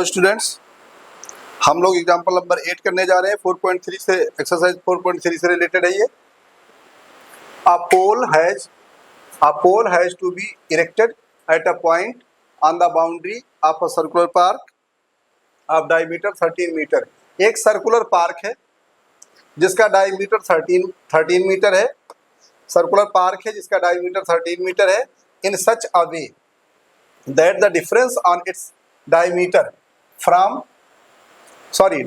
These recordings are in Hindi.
हेलो स्टूडेंट्स, हम लोग एग्जाम्पल नंबर 8 करने जा रहे हैं। 4.3 से एक्सरसाइज 4.3 से रिलेटेड है ये। A pole has to be erected at a point on the boundary of a circular park of diameter 13 metre. एक सर्कुलर पार्क है जिसका डायमीटर 13 मीटर है। सर्कुलर पार्क है जिसका डायमीटर 13 मीटर है। In such a way that the difference on its diameter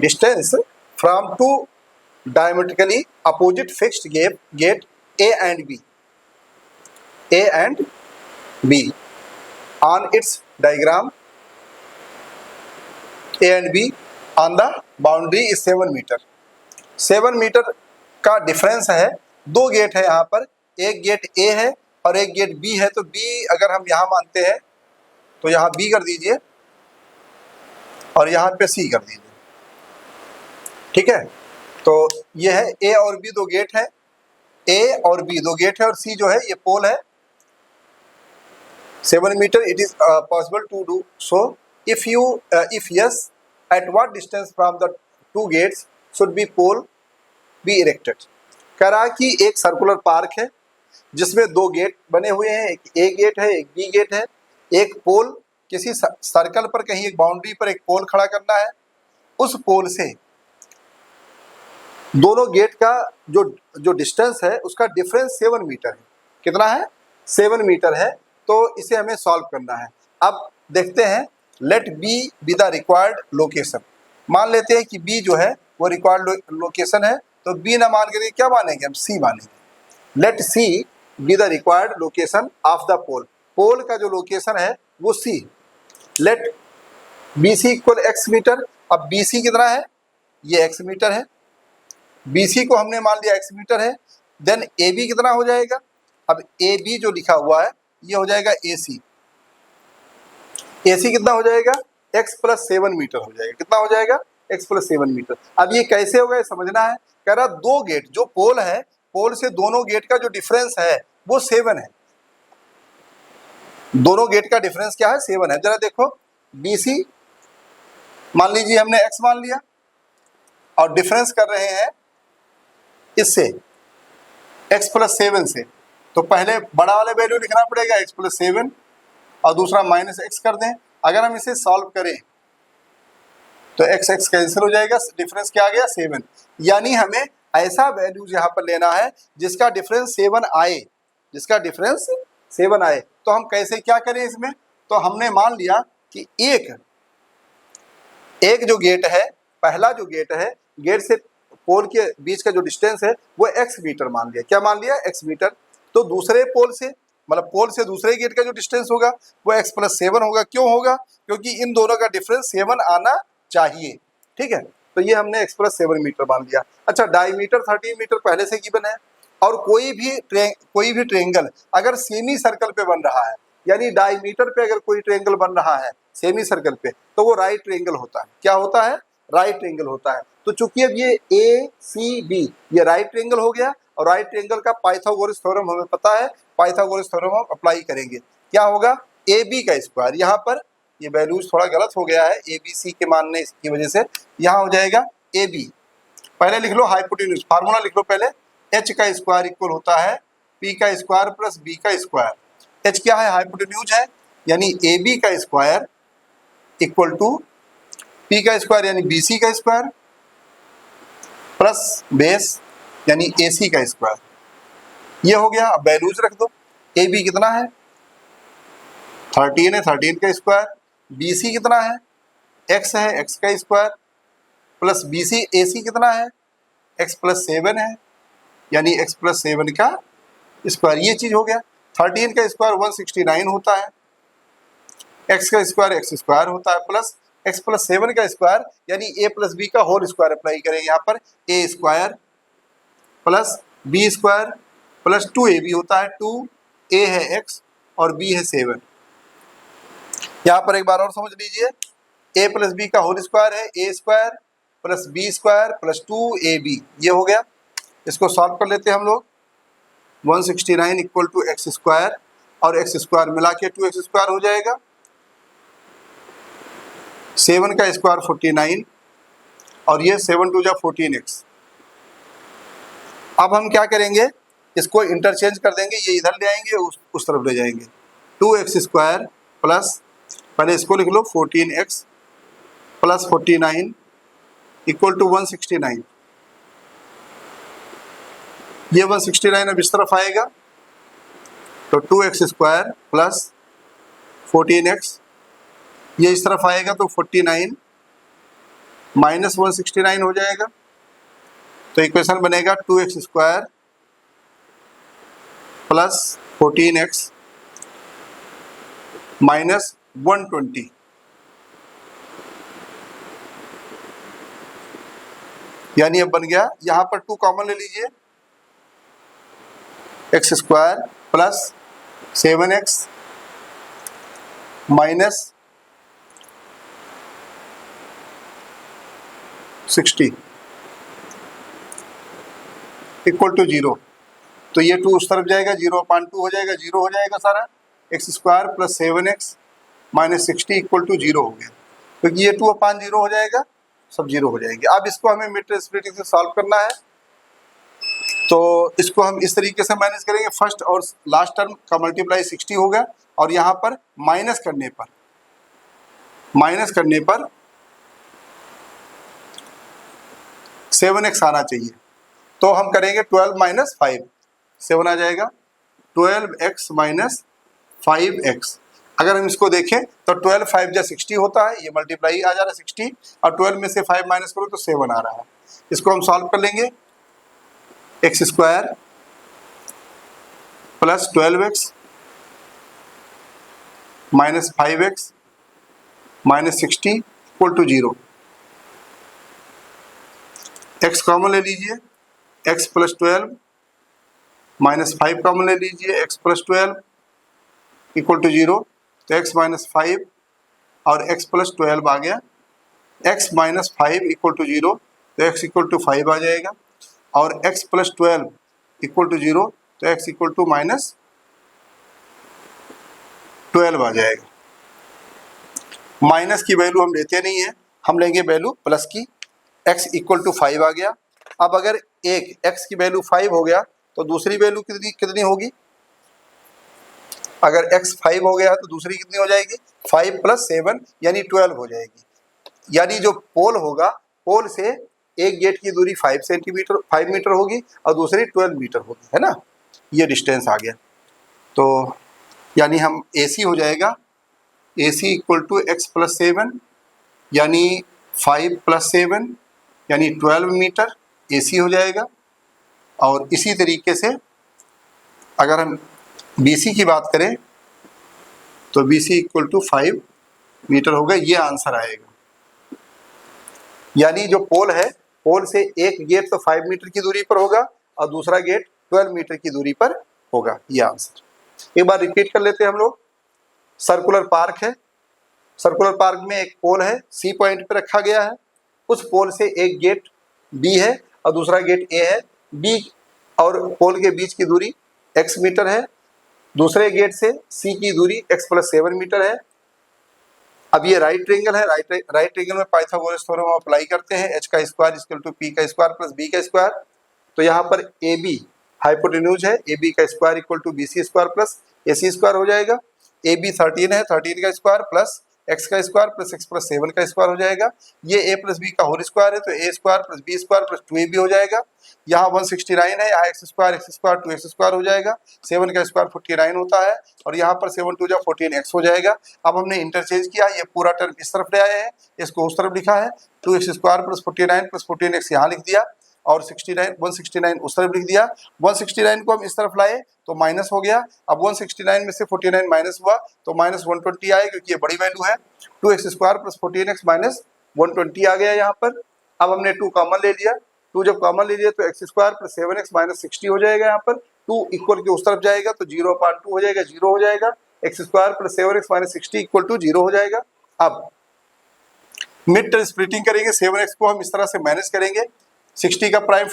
distance from two diametrically opposite fixed gate A and B on its diagram A and B on the boundary is 7 metre. 7 metre का डिफरेंस है। दो गेट है यहाँ पर, एक गेट A है और एक गेट B है। तो B अगर हम यहाँ मानते हैं तो यहाँ B कर दीजिए और यहाँ पे C कर दीजिए, ठीक है। तो ये है A और B दो गेट है, A और B दो गेट है और C जो है ये पोल है। 7 metre it is possible to do so if yes at what distance from the two gates should be pole be erected। कह रहा कि एक सर्कुलर पार्क है जिसमें दो गेट बने हुए हैं, एक A गेट है एक B गेट है। एक पोल, किसी सर्कल पर कहीं एक बाउंड्री पर एक पोल खड़ा करना है। उस पोल से दोनों गेट का जो डिस्टेंस है उसका डिफरेंस 7 मीटर है। कितना है? 7 मीटर है। तो इसे हमें सॉल्व करना है। अब देखते हैं, let B be the required location. मान लेते हैं कि बी जो है वो रिक्वायर्ड लोकेशन है। तो बी ना मान के क्या मानेंगे हम? सी मानेंगे। Let C be the required location of the pole. Pole का जो लोकेशन है वो C. Let B C equal X metre. अब बी सी कितना है? ये एक्स मीटर है। बी सी को हमने मान लिया एक्स मीटर है। देन ए बी कितना हो जाएगा? अब ए बी जो लिखा हुआ है ये हो जाएगा ए सी। ए सी कितना हो जाएगा? एक्स प्लस 7 मीटर हो जाएगा। कितना हो जाएगा? X plus 7 metre. अब ये कैसे होगा ये समझना है। कह रहा दो गेट, जो पोल है, पोल से दोनों गेट का जो डिफरेंस है वो 7 है। दोनों गेट का डिफरेंस क्या है? 7 है। जरा देखो, बी सी मान लीजिए हमने x मान लिया और डिफरेंस कर रहे हैं इससे x प्लस 7 से। तो पहले बड़ा वाला वैल्यू लिखना पड़ेगा x प्लस 7 और दूसरा माइनस x कर दें। अगर हम इसे सॉल्व करें तो x कैंसिल हो जाएगा, डिफरेंस क्या आ गया? 7। यानी हमें ऐसा वैल्यू यहाँ पर लेना है जिसका डिफरेंस 7 आए, जिसका डिफरेंस 7 आए। तो हम कैसे क्या करें इसमें? तो हमने मान लिया कि एक जो गेट है, पहला जो गेट है, गेट से पोल के बीच का जो डिस्टेंस है वो x मीटर मान लिया। क्या मान लिया? x metre. तो दूसरे पोल से, मतलब पोल से दूसरे गेट का जो डिस्टेंस होगा वो x प्लस 7 होगा। क्यों होगा? क्योंकि इन दोनों का डिफरेंस 7 आना चाहिए, ठीक है। तो ये हमने x प्लस 7 मीटर मान लिया। अच्छा, डायमीटर 13 मीटर पहले से गिवन है। और कोई भी ट्रेंगल अगर सेमी सर्कल पे बन रहा है, यानी डायमीटर पे अगर कोई ट्रेंगल बन रहा है सेमी सर्कल पे, तो वो राइट ट्रेंगल होता है। क्या होता है? राइट ट्रेंगल होता है। तो चूंकि अब ये ए सी बी ये राइट ट्रेंगल हो गया और राइट ट्रेंगल का पाइथागोरस थ्योरम हमें पता है। पाइथागोरस थ्योरम हम अप्लाई करेंगे। क्या होगा? ए बी का स्क्वायर, यहाँ पर ये वैल्यूज थोड़ा गलत हो गया है ए बी सी के मानने की वजह से। यहाँ हो जाएगा ए बी। पहले लिख लो हाइपोटेन्यूज, फार्मूला लिख लो पहले। एच का स्क्वायर इक्वल होता है पी का स्क्वायर प्लस बी का स्क्वायर। एच क्या है? हाइपोटेन्यूज है, यानी ए बी का स्क्वायर इक्वल टू पी का स्क्वायर यानी बी सी का स्क्वायर प्लस बेस यानी ए सी का स्क्वायर। ये हो गया। अब वैल्यूज रख दो। ए बी कितना है? 13 है, 13 का स्क्वायर। बी सी कितना है? एक्स है, एक्स का स्क्वायर प्लस बी सी ए सी कितना है? एक्स प्लस 7 है, यानी एक्स प्लस 7 का स्क्वायर। ये चीज हो गया। 13 का स्क्वायर 169 होता है, एक्स का स्क्वायर एक्स स्क्वायर होता है प्लस एक्स प्लस 7 का स्क्वायर यानी ए प्लस बी का होल स्क्वायर अप्लाई करेंगे यहाँ पर। A square plus B square plus 2ab होता है। 2a है एक्स और b है 7। यहाँ पर एक बार और समझ लीजिए, a प्लस बी का होल स्क्वायर है A square plus B square plus 2ab। ये हो गया। इसको सॉल्व कर लेते हैं हम लोग। 169 इक्वल टू एक्स स्क्वायर और एक्स स्क्वायर मिला के 2x स्क्वायर हो जाएगा। 7 का स्क्वायर 49 और ये 7 टू जा 14x। अब हम क्या करेंगे, इसको इंटरचेंज कर देंगे, ये इधर ले आएंगे, उस तरफ ले जाएंगे। 2x स्क्वायर प्लस, पहले इसको लिख लो 14x प्लस 49 इक्वल टू 169। ये 169 अब इस तरफ आएगा, तो 2x स्क्वायर प्लस 14x, ये इस तरफ आएगा तो 49 माइनस 169 हो जाएगा। तो इक्वेशन बनेगा 2x square plus 14x minus 120। यानी अब बन गया, यहां पर 2 कॉमन ले लीजिए, x square plus 7x minus 60 equal to 0। तो ये 2 उस तरफ जाएगा, 0/2 हो जाएगा, 0 हो जाएगा सारा। x square plus 7x minus 60 equal to 0 हो गया, क्योंकि ये 2/0 हो जाएगा, सब 0 हो जाएंगे। अब इसको हमें मिड स्प्लिटिंग से सॉल्व करना है, तो इसको हम इस तरीके से मैनेज करेंगे। फर्स्ट और लास्ट टर्म का मल्टीप्लाई 60 होगा, और यहाँ पर माइनस करने पर 7x आना चाहिए। तो हम करेंगे 12 माइनस 5, 7 आ जाएगा, 12x माइनस 5x। अगर हम इसको देखें तो 12 5 जा 60 होता है, ये मल्टीप्लाई आ जा रहा है 60, और 12 में से 5 माइनस करो तो 7 आ रहा है। इसको हम सॉल्व कर लेंगे, x square plus 12x minus 5x minus 60 equal to 0। x common ले लीजिए, x प्लस 12 माइनस 5 कॉमन ले लीजिए, x प्लस 12 इक्वल टू 0। तो x माइनस 5 और x प्लस 12 आ गया, x माइनस 5 इक्वल टू 0, तो x इक्वल टू 5 आ जाएगा, और x प्लस 12 इक्वल टू 0, तो x इक्वल टू माइनस 12 आ जाएगा। माइनस की वैल्यू हम लेते नहीं है, हम लेंगे वैल्यू प्लस की। x इक्वल टू 5 आ गया। अब अगर एक x की वैल्यू 5 हो गया तो दूसरी वैल्यू कितनी होगी? अगर x 5 हो गया तो दूसरी कितनी हो जाएगी? 5 प्लस 7 यानी 12 हो जाएगी। यानी जो पोल होगा, पोल से एक गेट की दूरी 5 मीटर होगी और दूसरी 12 मीटर होगी, है ना। ये डिस्टेंस आ गया। तो यानी हम AC हो जाएगा, AC equal to x plus 7 यानी 5 प्लस 7 यानी 12 मीटर AC हो जाएगा। और इसी तरीके से अगर हम BC की बात करें तो BC इक्वल टू 5 मीटर होगा, ये आंसर आएगा। यानी जो पोल है, पोल से एक गेट तो 5 मीटर की दूरी पर होगा और दूसरा गेट 12 मीटर की दूरी पर होगा, ये आंसर। एक बार रिपीट कर लेते हैं हम लोग। सर्कुलर पार्क है, सर्कुलर पार्क में एक पोल है, C पॉइंट पे रखा गया है। उस पोल से एक गेट B है और दूसरा गेट A है। B और पोल के बीच की दूरी x मीटर है, दूसरे गेट से C की दूरी x प्लस 7 मीटर है। अब ये राइट ट्रायंगल है, राइट ट्रायंगल में पाइथागोरस थ्योरम हम अप्लाई करते हैं, h का स्क्वायर इक्वल टू p का स्क्वायर प्लस b का स्क्वायर। तो यहाँ पर AB हाइपोटेन्यूज है, AB का square equal to BC square plus AC square हो जाएगा। AB 13 है, 13 का स्क्वायर प्लस x का स्क्वायर प्लस x प्लस 7 का स्क्वायर हो जाएगा। ये a प्लस b का होल स्क्वायर है, तो a square plus b square plus 2ab हो जाएगा। यहाँ 169 है, यहाँ x स्क्वायर 2x स्क्वायर हो जाएगा। 7 का स्क्वायर 49 होता है, और यहाँ पर 7 टू जा 14x हो जाएगा। अब हमने इंटरचेंज किया, ये पूरा टर्म इस तरफ ले आए हैं, इसको उस तरफ लिखा है। 2x square plus 49 plus 14x यहाँ लिख दिया, और 169 उस तरफ लिख दिया। 169 को हम इस तरफ लाए तो माइनस हो गया। अब 169 में से 49 माइनस हुआ तो माइनस 120 आए, क्योंकि ये बड़ी वैल्यू है। 2x square plus 14x minus 120 आ गया यहाँ पर। अब हमने 2 कॉमन ले लिया, 2 जब कॉमन ले लिया तो x square plus 7x minus 60 हो जाएगा। यहाँ पर 2 इक्वल के उस तरफ जाएगा तो 0/2 हो जाएगा, 0 हो जाएगा। x square plus 7x minus 60 equal to 0 हो जाएगा। अब मिड टर्म स्प्लिटिंग करेंगे, 7x को हम इस तरह से मैनेज करेंगे। 60 का प्राइम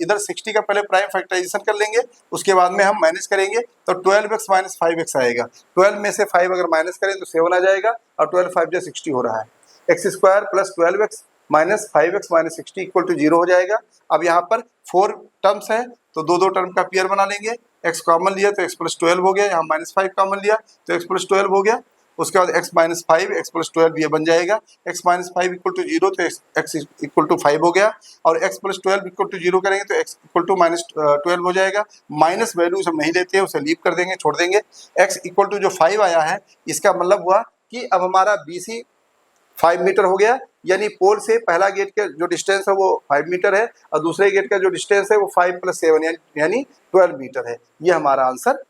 इधर 60 का पहले प्राइम फैक्टराइजेशन कर लेंगे, उसके बाद में हम माइनस करेंगे तो 12x माइनस 5x आएगा। 12 में से 5 अगर माइनस करें तो 7 आ जाएगा, और 12 5 जा 60 हो रहा है। X square plus 12x minus 5x minus 60 equal to 0 हो जाएगा। अब यहाँ पर 4 टर्म्स है तो दो दो टर्म का पेयर बना लेंगे। x कॉमन लिया तो x प्लस 12 हो गया, यहाँ माइनस 5 कॉमन लिया तो x प्लस 12 हो गया। उसके बाद x माइनस 5 x प्लस 12 ये बन जाएगा। x माइनस 5 इक्वल टू 0 तो x इक्वल टू 5 हो गया, और x प्लस 12 इक्वल टू 0 करेंगे तो x इक्वल टू माइनस 12 हो जाएगा। माइनस वैल्यू हम नहीं लेते हैं, उसे लीव कर देंगे, छोड़ देंगे। x इक्वल टू जो 5 आया है इसका मतलब हुआ कि अब हमारा BC 5 मीटर हो गया, यानी पोल से पहला गेट का जो डिस्टेंस है वो 5 मीटर है और दूसरे गेट का जो डिस्टेंस है वो 5 प्लस 7 यानी 12 मीटर है। ये हमारा आंसर